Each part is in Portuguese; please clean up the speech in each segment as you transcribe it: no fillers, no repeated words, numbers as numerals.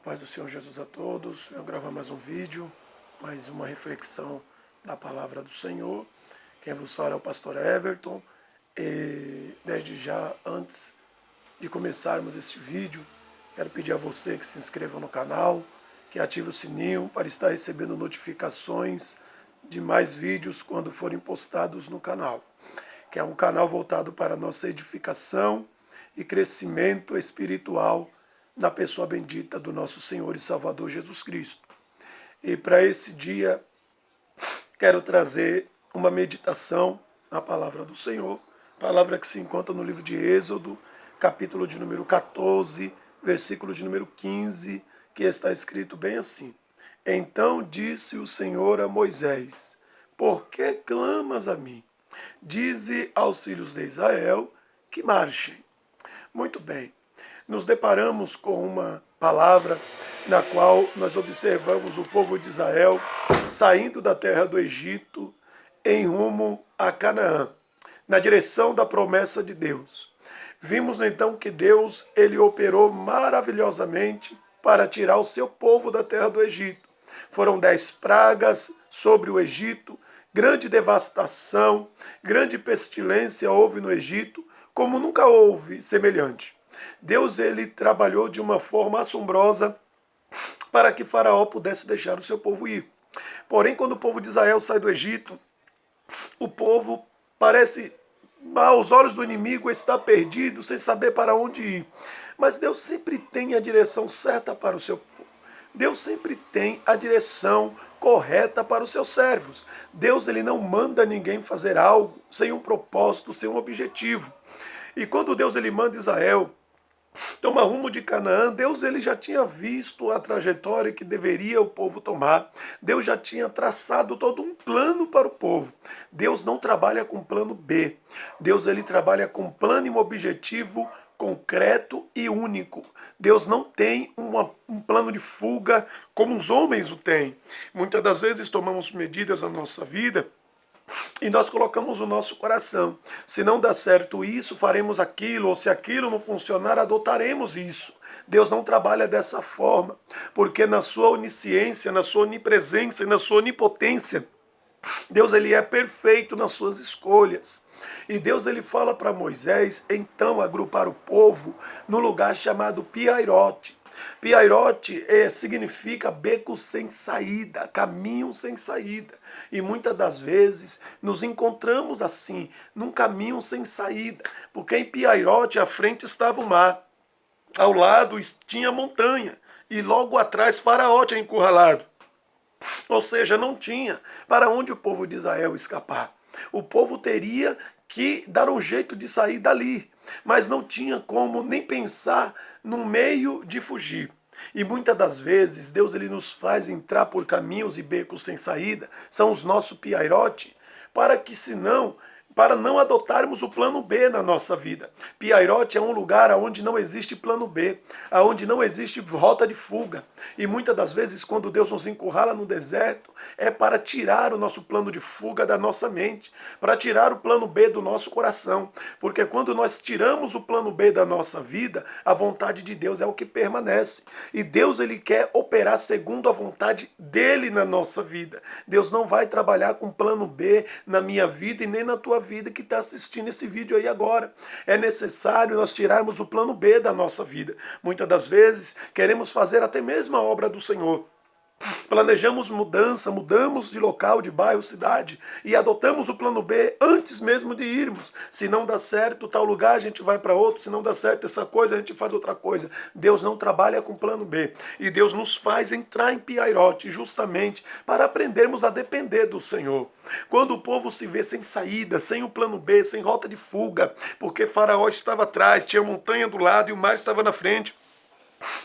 paz do Senhor Jesus a todos. Eu gravar mais um vídeo, mais uma reflexão da palavra do Senhor. Quem vos fala é o pastor Everton. E desde já, antes de começarmos este vídeo, quero pedir a você que se inscreva no canal, que ative o sininho para estar recebendo notificações de mais vídeos quando forem postados no canal, que é um canal voltado para a nossa edificação e crescimento espiritual na pessoa bendita do nosso Senhor e Salvador Jesus Cristo. E para esse dia, quero trazer uma meditação na palavra do Senhor, palavra que se encontra no livro de Êxodo, capítulo de número 14, versículo de número 15, que está escrito bem assim: Então disse o Senhor a Moisés: Por que clamas a mim? Dize aos filhos de Israel que marchem. Muito bem, nos deparamos com uma palavra na qual nós observamos o povo de Israel saindo da terra do Egito em rumo a Canaã, na direção da promessa de Deus. Vimos então que Deus ele operou maravilhosamente para tirar o seu povo da terra do Egito. Foram 10 pragas sobre o Egito, grande devastação, grande pestilência houve no Egito, como nunca houve semelhante. Deus ele trabalhou de uma forma assombrosa para que Faraó pudesse deixar o seu povo ir. Porém, quando o povo de Israel sai do Egito, o povo parece, aos olhos do inimigo, está perdido, sem saber para onde ir. Mas Deus sempre tem a direção certa para o seu povo. Deus sempre tem a direção correta para os seus servos. Deus ele não manda ninguém fazer algo sem um propósito, sem um objetivo. E quando Deus ele manda Israel tomar rumo de Canaã, Deus ele já tinha visto a trajetória que deveria o povo tomar. Deus já tinha traçado todo um plano para o povo. Deus não trabalha com plano B. Deus ele trabalha com plano e um objetivo concreto e único. Deus não tem um plano de fuga como os homens o têm. Muitas das vezes tomamos medidas na nossa vida e nós colocamos o nosso coração. Se não dá certo isso, faremos aquilo, ou se aquilo não funcionar, adotaremos isso. Deus não trabalha dessa forma, porque na sua onisciência, na sua onipresença e na sua onipotência, Deus ele é perfeito nas suas escolhas. E Deus ele fala para Moisés, então, agrupar o povo no lugar chamado Piairote. Piairote significa beco sem saída, caminho sem saída. E muitas das vezes nos encontramos assim, num caminho sem saída, porque em Piairote à frente estava o mar, ao lado tinha montanha e logo atrás Faraó tinha encurralado. Ou seja, não tinha para onde o povo de Israel escapar. O povo teria que dar um jeito de sair dali, mas não tinha como nem pensar no meio de fugir. E muitas das vezes Deus ele nos faz entrar por caminhos e becos sem saída, são os nossos piairote, para não adotarmos o plano B na nossa vida. Piairote é um lugar onde não existe plano B, onde não existe rota de fuga. E muitas das vezes, quando Deus nos encurrala no deserto, é para tirar o nosso plano de fuga da nossa mente, para tirar o plano B do nosso coração. Porque quando nós tiramos o plano B da nossa vida, a vontade de Deus é o que permanece. E Deus ele quer operar segundo a vontade dele na nossa vida. Deus não vai trabalhar com plano B na minha vida e nem na tua vida que está assistindo esse vídeo aí agora. É necessário nós tirarmos o plano B da nossa vida. Muitas das vezes queremos fazer até mesmo a obra do Senhor. Planejamos mudança, mudamos de local, de bairro, cidade e adotamos o plano B antes mesmo de irmos. Se não dá certo tal lugar, a gente vai para outro. Se não dá certo essa coisa, a gente faz outra coisa. Deus não trabalha com plano B. E Deus nos faz entrar em Piairote justamente para aprendermos a depender do Senhor. Quando o povo se vê sem saída, sem o plano B, sem rota de fuga, porque Faraó estava atrás, tinha montanha do lado e o mar estava na frente,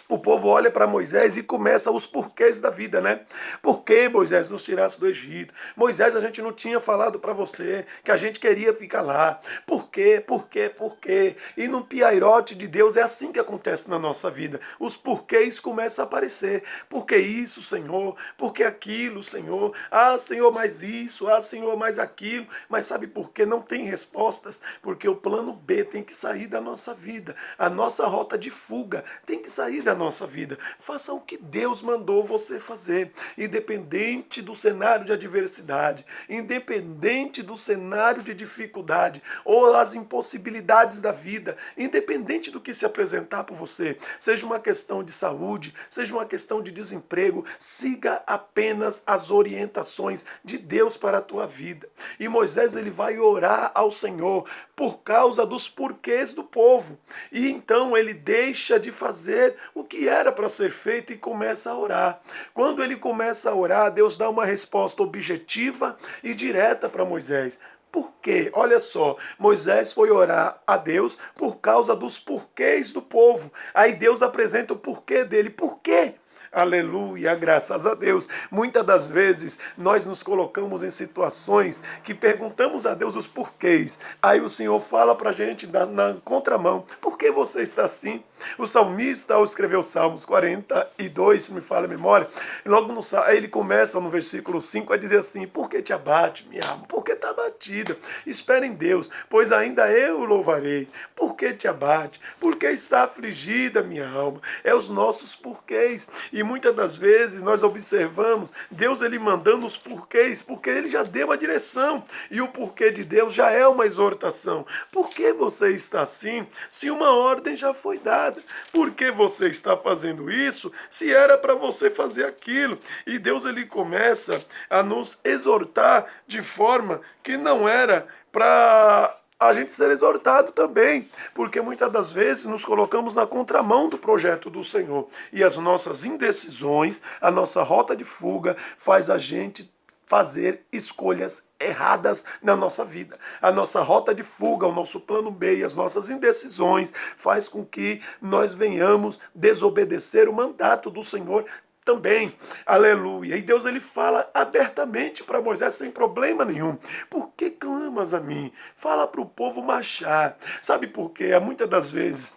o povo olha para Moisés e começa os porquês da vida, né? Por que Moisés nos tirasse do Egito? Moisés, a gente não tinha falado para você que a gente queria ficar lá. Por quê? Por quê? Por quê? E no piairote de Deus é assim que acontece na nossa vida. Os porquês começam a aparecer. Por que isso, Senhor? Por que aquilo, Senhor? Ah, Senhor, mais isso. Ah, Senhor, mais aquilo. Mas sabe por que não tem respostas? Porque o plano B tem que sair da nossa vida. A nossa rota de fuga tem que sair sair da nossa vida. Faça o que Deus mandou você fazer, independente do cenário de adversidade, independente do cenário de dificuldade ou as impossibilidades da vida, independente do que se apresentar por você, seja uma questão de saúde, seja uma questão de desemprego, siga apenas as orientações de Deus para a tua vida. E Moisés, ele vai orar ao Senhor por causa dos porquês do povo. E então ele deixa de fazer o que era para ser feito e começa a orar. Quando ele começa a orar, Deus dá uma resposta objetiva e direta para Moisés. Por quê? Olha só, Moisés foi orar a Deus por causa dos porquês do povo. Aí Deus apresenta o porquê dele. Por quê? Aleluia, graças a Deus. Muitas das vezes nós nos colocamos em situações que perguntamos a Deus os porquês. Aí o Senhor fala para a gente na contramão: por que você está assim? O salmista, ao escrever o Salmos 42, se me falha a memória, logo aí ele começa no versículo 5 a dizer assim: por que te abate, minha alma? Por que está abatida? Espera em Deus, pois ainda eu o louvarei. Por que te abate? Por que está afligida, minha alma? É os nossos porquês. E muitas das vezes nós observamos Deus, ele mandando os porquês, porque ele já deu a direção. E o porquê de Deus já é uma exortação. Por que você está assim, se uma ordem já foi dada? Por que você está fazendo isso, se era para você fazer aquilo? E Deus, ele começa a nos exortar de forma que não era para a gente ser exortado também, porque muitas das vezes nos colocamos na contramão do projeto do Senhor, e as nossas indecisões, a nossa rota de fuga faz a gente fazer escolhas erradas na nossa vida. A nossa rota de fuga, o nosso plano B e as nossas indecisões faz com que nós venhamos desobedecer o mandato do Senhor também. Aleluia. E Deus, ele fala abertamente para Moisés sem problema nenhum. Por que clamas a mim? Fala para o povo marchar. Sabe por quê? Muitas das vezes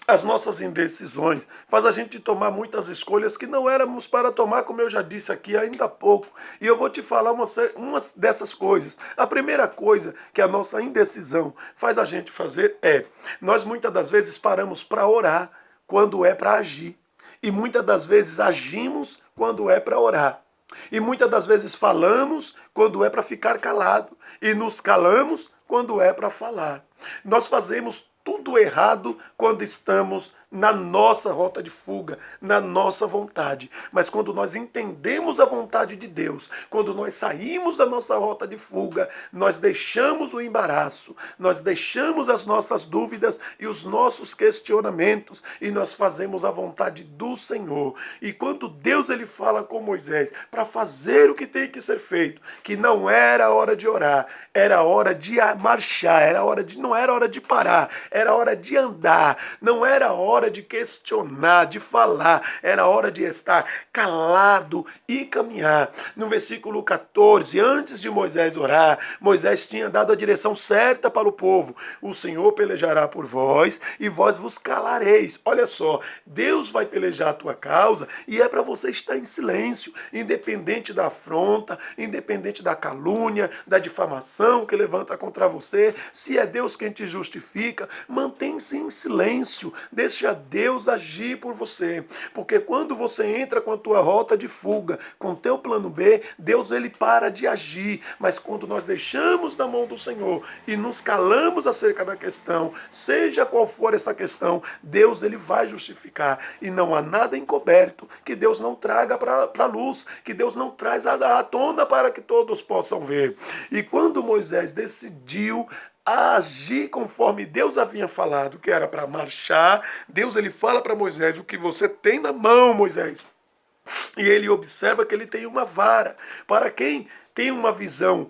as nossas indecisões faz a gente tomar muitas escolhas que não éramos para tomar, como eu já disse aqui ainda há pouco. E eu vou te falar uma dessas coisas. A primeira coisa que a nossa indecisão faz a gente fazer é: nós muitas das vezes paramos para orar quando é para agir. E muitas das vezes agimos quando é para orar. E muitas das vezes falamos quando é para ficar calado. E nos calamos quando é para falar. Nós fazemos tudo errado quando estamos na nossa rota de fuga, na nossa vontade. Mas quando nós entendemos a vontade de Deus, quando nós saímos da nossa rota de fuga, nós deixamos o embaraço, nós deixamos as nossas dúvidas e os nossos questionamentos e nós fazemos a vontade do Senhor. E quando Deus, ele fala com Moisés para fazer o que tem que ser feito, que não era hora de orar, era hora de marchar, não era hora de parar, era hora de andar, não era hora de questionar, de falar, era hora de estar calado e caminhar. No versículo 14, antes de Moisés orar, Moisés tinha dado a direção certa para o povo: o Senhor pelejará por vós e vós vos calareis. Olha só, Deus vai pelejar a tua causa e é para você estar em silêncio, independente da afronta, independente da calúnia, da difamação que levanta contra você. Se é Deus quem te justifica, mantém-se em silêncio, deixa Deus agir por você, porque quando você entra com a tua rota de fuga, com o teu plano B, Deus, ele para de agir. Mas quando nós deixamos na mão do Senhor e nos calamos acerca da questão, seja qual for essa questão, Deus, ele vai justificar, e não há nada encoberto que Deus não traga para a luz, que Deus não traz à tona para que todos possam ver. E quando Moisés decidiu agir conforme Deus havia falado, que era para marchar, Deus, ele fala para Moisés: o que você tem na mão, Moisés? E ele observa que ele tem uma vara. Para quem tem uma visão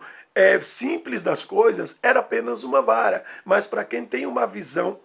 simples das coisas, era apenas uma vara. Mas para quem tem uma visão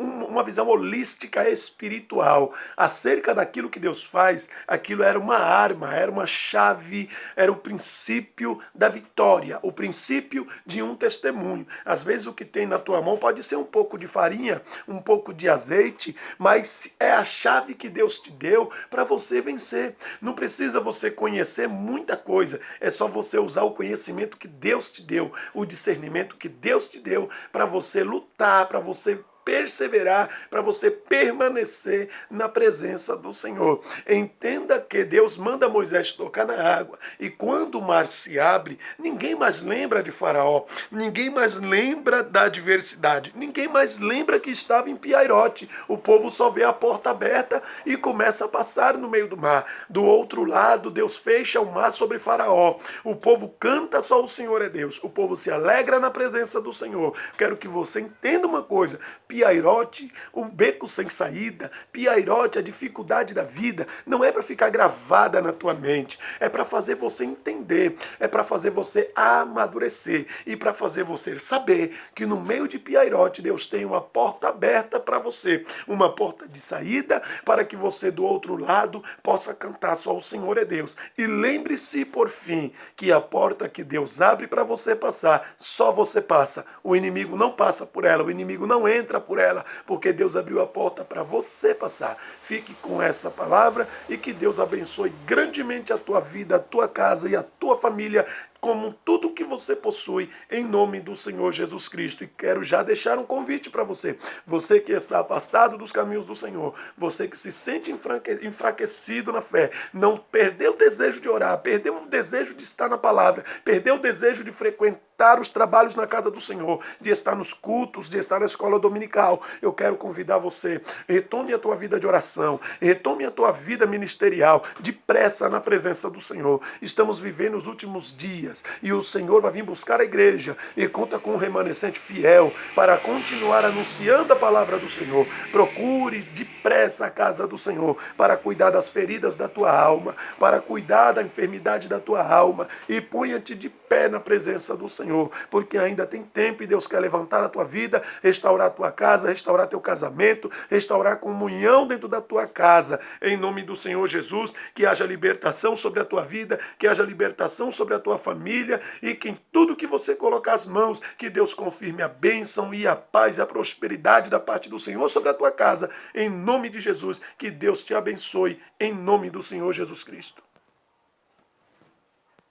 holística espiritual acerca daquilo que Deus faz, aquilo era uma arma, era uma chave, era o princípio da vitória, o princípio de um testemunho. Às vezes o que tem na tua mão pode ser um pouco de farinha, um pouco de azeite, mas é a chave que Deus te deu para você vencer. Não precisa você conhecer muita coisa, é só você usar o conhecimento que Deus te deu, o discernimento que Deus te deu para você lutar, para você perseverar, para você permanecer na presença do Senhor. Entenda que Deus manda Moisés tocar na água, e quando o mar se abre, ninguém mais lembra de Faraó, ninguém mais lembra da adversidade, ninguém mais lembra que estava em Piairote. O povo só vê a porta aberta e começa a passar no meio do mar. Do outro lado, Deus fecha o mar sobre Faraó. O povo canta, só o Senhor é Deus. O povo se alegra na presença do Senhor. Quero que você entenda uma coisa: Piairote, um beco sem saída, Piairote, a dificuldade da vida, não é para ficar gravada na tua mente, é para fazer você entender, é para fazer você amadurecer e para fazer você saber que no meio de Piairote Deus tem uma porta aberta para você, uma porta de saída para que você do outro lado possa cantar só o Senhor é Deus. E lembre-se, por fim, que a porta que Deus abre para você passar, só você passa. O inimigo não passa por ela, o inimigo não entra por ela, porque Deus abriu a porta para você passar. Fique com essa palavra e que Deus abençoe grandemente a tua vida, a tua casa e a tua família, como tudo que você possui, em nome do Senhor Jesus Cristo. E quero já deixar um convite para você. Você que está afastado dos caminhos do Senhor, você que se sente enfraquecido na fé, não perdeu o desejo de orar, perdeu o desejo de estar na palavra, perdeu o desejo de frequentar os trabalhos na casa do Senhor, de estar nos cultos, de estar na escola dominical, eu quero convidar você, retome a tua vida de oração, retome a tua vida ministerial, depressa na presença do Senhor. Estamos vivendo os últimos dias e o Senhor vai vir buscar a igreja e conta com um remanescente fiel para continuar anunciando a palavra do Senhor. Procure depressa a casa do Senhor para cuidar das feridas da tua alma, para cuidar da enfermidade da tua alma, e ponha-te de pé na presença do Senhor, porque ainda tem tempo e Deus quer levantar a tua vida, restaurar a tua casa, restaurar teu casamento, restaurar a comunhão dentro da tua casa, em nome do Senhor Jesus. Que haja libertação sobre a tua vida, que haja libertação sobre a tua família, e que em tudo que você colocar as mãos, que Deus confirme a bênção e a paz e a prosperidade da parte do Senhor sobre a tua casa, em nome de Jesus. Que Deus te abençoe, em nome do Senhor Jesus Cristo.